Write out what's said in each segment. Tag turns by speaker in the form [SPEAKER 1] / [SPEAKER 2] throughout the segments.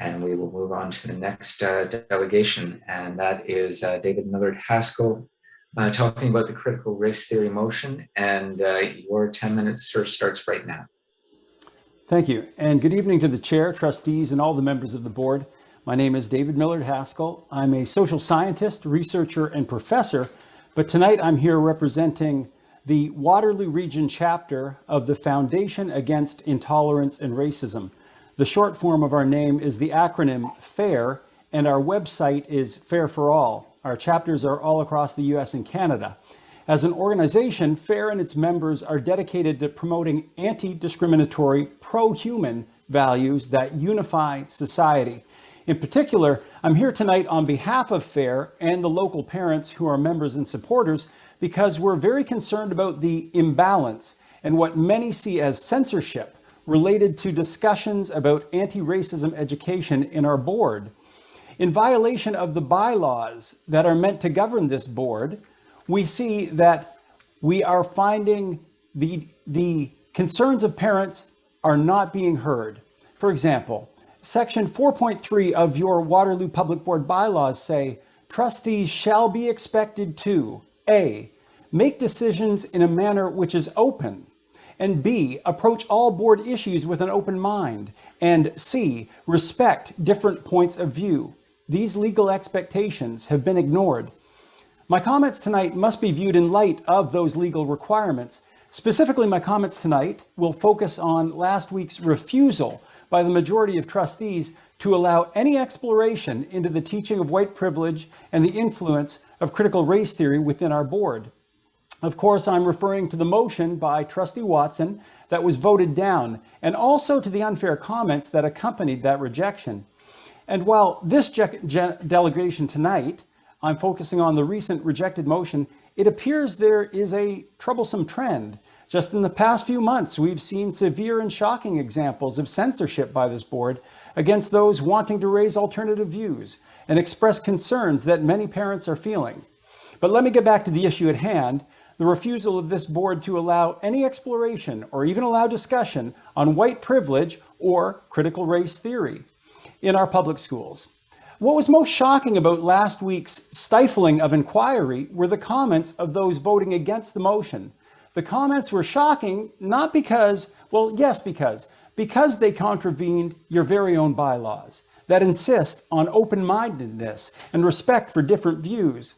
[SPEAKER 1] And we will move on to the next delegation, and that is David Millard Haskell, talking about the critical race theory motion. And your 10 minutes, sir, starts right now.
[SPEAKER 2] Thank you, and good evening to the chair, trustees, and all the members of the board. My name is David Millard Haskell. I'm a social scientist, researcher, and professor, but tonight I'm here representing the Waterloo Region Chapter of the Foundation Against Intolerance and Racism. The short form of our name is the acronym FAIR, and our website is FAIR for All. Our chapters are all across the US and Canada. As an organization, FAIR and its members are dedicated to promoting anti-discriminatory, pro-human values that unify society. In particular, I'm here tonight on behalf of FAIR and the local parents who are members and supporters because we're very concerned about the imbalance and what many see as censorship related to discussions about anti-racism education in our board. In violation of the bylaws that are meant to govern this board, we see that we are finding the concerns of parents are not being heard. For example, Section 4.3 of your Waterloo Public Board bylaws say, trustees shall be expected to A, make decisions in a manner which is open, and B, approach all board issues with an open mind, and C, respect different points of view. These legal expectations have been ignored. My comments tonight must be viewed in light of those legal requirements. Specifically, my comments tonight will focus on last week's refusal by the majority of trustees to allow any exploration into the teaching of white privilege and the influence of critical race theory within our board. Of course, I'm referring to the motion by Trustee Watson that was voted down, and also to the unfair comments that accompanied that rejection. And while this delegation tonight, I'm focusing on the recent rejected motion, it appears there is a troublesome trend. Just in the past few months, we've seen severe and shocking examples of censorship by this board against those wanting to raise alternative views and express concerns that many parents are feeling. But let me get back to the issue at hand, the refusal of this board to allow any exploration or even allow discussion on white privilege or critical race theory in our public schools. What was most shocking about last week's stifling of inquiry were the comments of those voting against the motion. The comments were shocking, not because, well, yes, because they contravened your very own bylaws that insist on open-mindedness and respect for different views.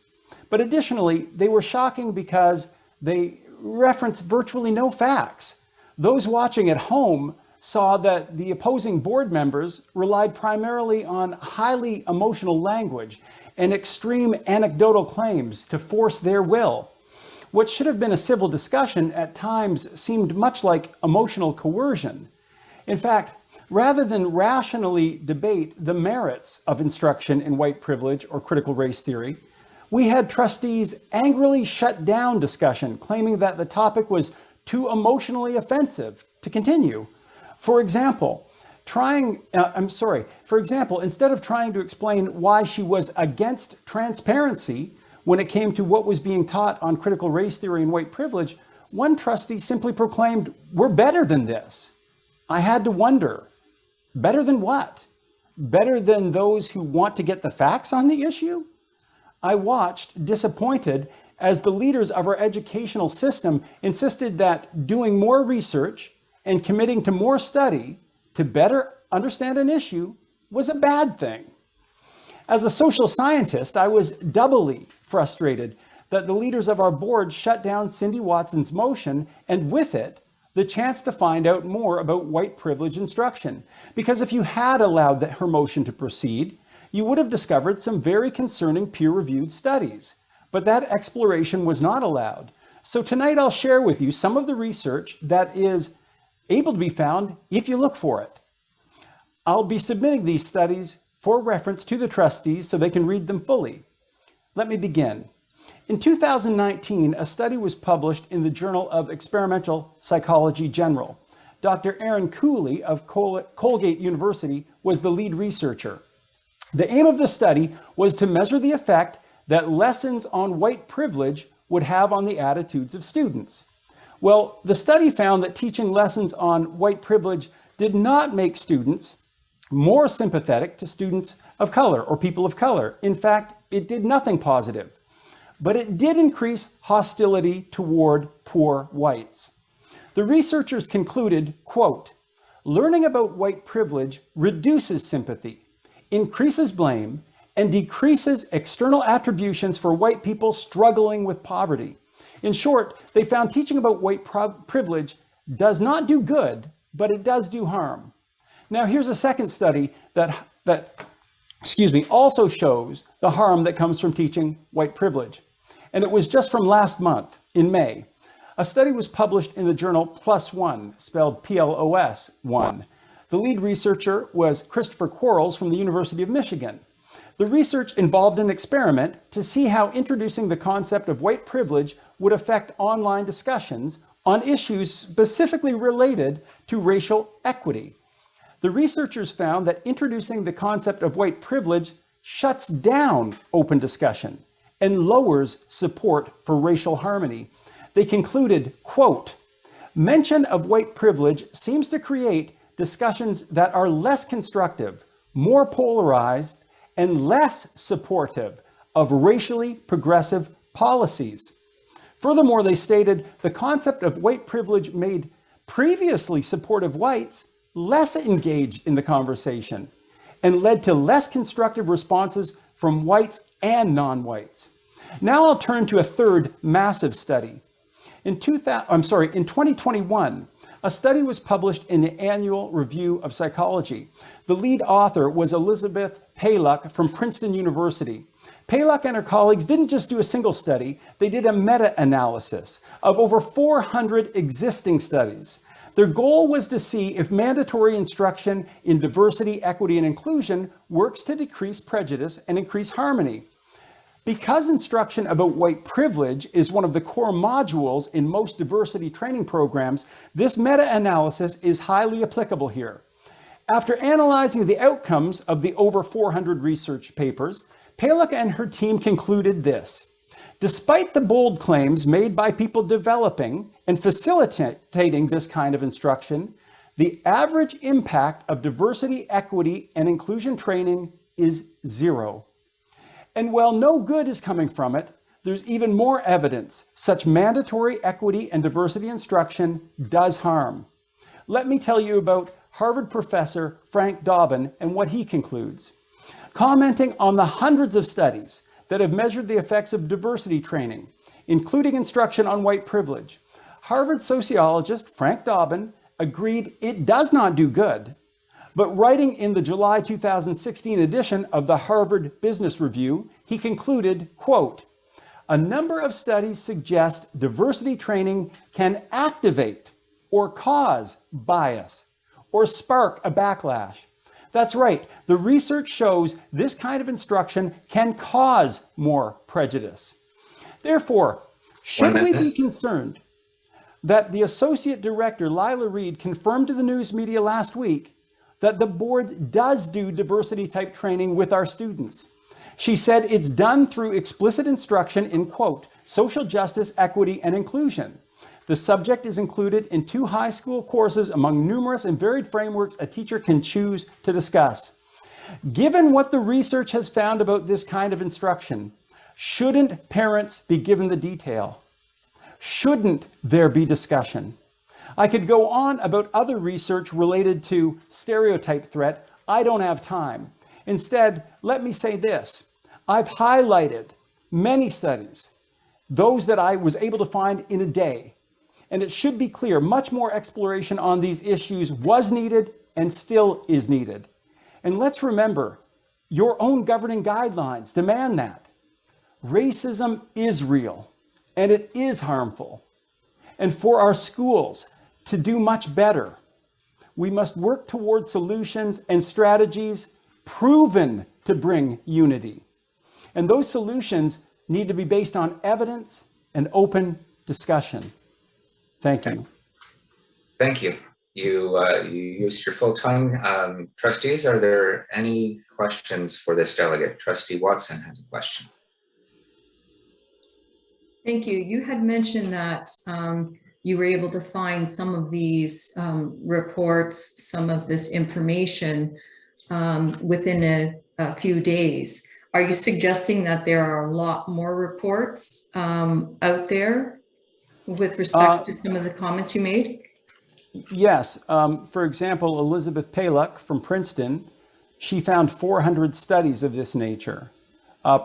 [SPEAKER 2] But additionally, they were shocking because they reference virtually no facts. Those watching at home saw that the opposing board members relied primarily on highly emotional language and extreme anecdotal claims to force their will. What should have been a civil discussion at times seemed much like emotional coercion. In fact, rather than rationally debate the merits of instruction in white privilege or critical race theory, we had trustees angrily shut down discussion, claiming that the topic was too emotionally offensive to continue. For example, instead of trying to explain why she was against transparency when it came to what was being taught on critical race theory and white privilege, one trustee simply proclaimed, "We're better than this." I had to wonder, better than what? Better than those who want to get the facts on the issue? I watched, disappointed, as the leaders of our educational system insisted that doing more research and committing to more study to better understand an issue was a bad thing. As a social scientist, I was doubly frustrated that the leaders of our board shut down Cindy Watson's motion, and with it, the chance to find out more about white privilege instruction. Because if you had allowed her motion to proceed, you would have discovered some very concerning peer-reviewed studies. But that exploration was not allowed. So tonight I'll share with you some of the research that is able to be found if you look for it. I'll be submitting these studies for reference to the trustees so they can read them fully. Let me begin. In 2019, a study was published in the Journal of Experimental Psychology General. Dr. Aaron Cooley of Colgate University was the lead researcher. The aim of the study was to measure the effect that lessons on white privilege would have on the attitudes of students. Well, the study found that teaching lessons on white privilege did not make students more sympathetic to students of color or people of color. In fact, it did nothing positive, but it did increase hostility toward poor whites. The researchers concluded, quote, learning about white privilege reduces sympathy, increases blame, and decreases external attributions for white people struggling with poverty. In short, they found teaching about white privilege does not do good, but it does do harm. Now, here's a second study that also shows the harm that comes from teaching white privilege. And it was just from last month, in May. A study was published in the journal PLOS One, spelled PLOS One. The lead researcher was Christopher Quarles from the University of Michigan. The research involved an experiment to see how introducing the concept of white privilege would affect online discussions on issues specifically related to racial equity. The researchers found that introducing the concept of white privilege shuts down open discussion and lowers support for racial harmony. They concluded, quote, mention of white privilege seems to create discussions that are less constructive, more polarized, and less supportive of racially progressive policies. Furthermore, they stated the concept of white privilege made previously supportive whites less engaged in the conversation and led to less constructive responses from whites and non-whites. Now I'll turn to a third massive study. In 2021, a study was published in the Annual Review of Psychology. The lead author was Elizabeth Paluck from Princeton University. Paluck and her colleagues didn't just do a single study, they did a meta-analysis of over 400 existing studies. Their goal was to see if mandatory instruction in diversity, equity, and inclusion works to decrease prejudice and increase harmony. Because instruction about white privilege is one of the core modules in most diversity training programs, this meta-analysis is highly applicable here. After analyzing the outcomes of the over 400 research papers, Paluck and her team concluded this. Despite the bold claims made by people developing and facilitating this kind of instruction, the average impact of diversity, equity, and inclusion training is zero. And while no good is coming from it, there's even more evidence such mandatory equity and diversity instruction does harm. Let me tell you about Harvard professor Frank Dobbin and what he concludes. Commenting on the hundreds of studies that have measured the effects of diversity training, including instruction on white privilege, Harvard sociologist Frank Dobbin agreed it does not do good. But writing in the July 2016 edition of the Harvard Business Review, he concluded, quote, a number of studies suggest diversity training can activate or cause bias or spark a backlash. That's right, the research shows this kind of instruction can cause more prejudice. Therefore, should we be concerned that the Associate Director, Lila Reed, confirmed to the news media last week that the board does do diversity type training with our students? She said it's done through explicit instruction in, quote, social justice, equity, and inclusion. The subject is included in 2 high school courses among numerous and varied frameworks a teacher can choose to discuss. Given what the research has found about this kind of instruction, shouldn't parents be given the detail? Shouldn't there be discussion? I could go on about other research related to stereotype threat. I don't have time. Instead, let me say this. I've highlighted many studies, those that I was able to find in a day. And it should be clear, much more exploration on these issues was needed and still is needed. And let's remember, your own governing guidelines demand that. Racism is real, and it is harmful. And for our schools to do much better, we must work towards solutions and strategies proven to bring unity. And those solutions need to be based on evidence and open discussion. Thank you.
[SPEAKER 1] Thank you. You used your full time. Trustees, are there any questions for this delegate? Trustee Watson has a question.
[SPEAKER 3] Thank you. You had mentioned that you were able to find some of these reports, some of this information within a few days. Are you suggesting that there are a lot more reports out there with respect to some of the comments you made?
[SPEAKER 2] Yes. For example, Elizabeth Paluk from Princeton, she found 400 studies of this nature.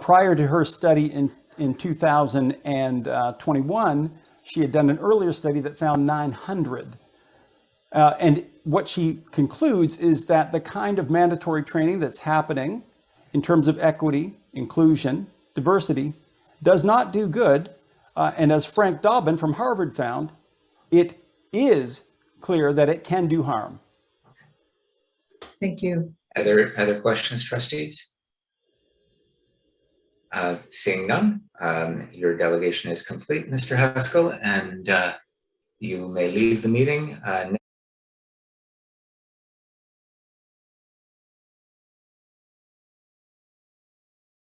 [SPEAKER 2] Prior to her study in 2021, she had done an earlier study that found 900. And what she concludes is that the kind of mandatory training that's happening in terms of equity, inclusion, diversity, does not do good. And as Frank Dobbin from Harvard found, it is clear that it can do harm.
[SPEAKER 3] Thank you.
[SPEAKER 1] Other questions, trustees? Seeing none, your delegation is complete, Mr. Haskell, and you may leave the meeting.